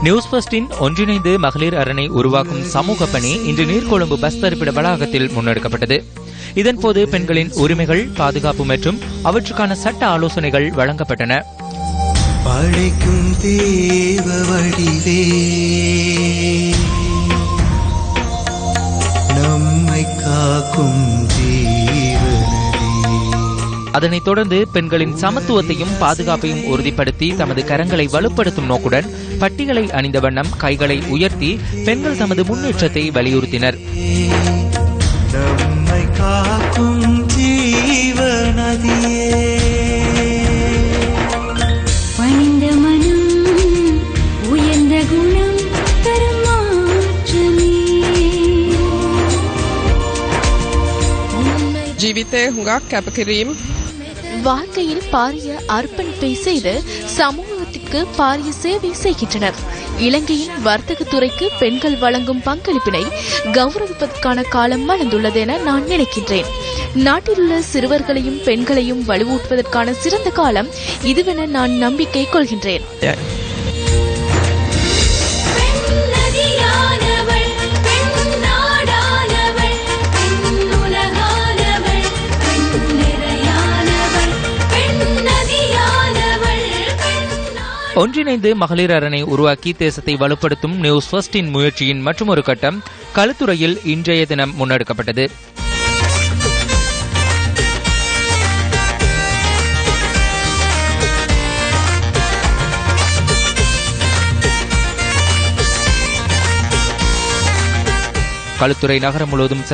News ஃபர்ஸ்டின் ஒன்றிணைந்து மகளிர் அரணை உருவாக்கும் சமூக பணி இன்று நீர்கொழும்பு பஸ் தரிப்பிட வளாகத்தில் முன்னெடுக்கப்பட்டது. இதன்போது பெண்களின் உரிமைகள், பாதுகாப்பு மற்றும் அவற்றுக்கான சட்ட ஆலோசனைகள் வழங்கப்பட்டன. படைக்கும் தேவ வடிவே நம்மை காக்கும் அதனைத் தொடர்ந்து பெண்களின் சமத்துவத்தையும் பாதுகாப்பையும் உறுதிப்படுத்தி தமது கரங்களை வலுப்படுத்தும் நோக்குடன் பட்டிகளை அணிந்த வண்ணம் கைகளை உயர்த்தி பெண்கள் தமது முன்னேற்றத்தை வலியுறுத்தினர். வாழ்க்கையில் பாரிய அர்ப்பணிப்பை செய்து சமூகத்திற்கு பாரிய சேவை செய்கின்றனர். இலங்கையின் வர்த்தக துறைக்கு பெண்கள் வழங்கும் பங்களிப்பினை கௌரவிப்பதற்கான காலம் வளர்ந்துள்ளது என நான் நினைக்கின்றேன். நாட்டிலுள்ள சிறுவர்களையும் பெண்களையும் வலுவூட்டுவதற்கான சிறந்த காலம் இதுவென நான் நம்பிக்கை கொள்கின்றேன். ஒன்றிணைந்து மகளிர் அரணை உருவாக்கி தேசத்தை வலுப்படுத்தும் நியூஸ் ஃபர்ஸ்டின் முயற்சியின் மற்றொரு கட்டம் களுத்துறையில் இன்றைய தினம் முன்னெடுக்கப்பட்டது. களுத்துறை நகரம் முழுவதும்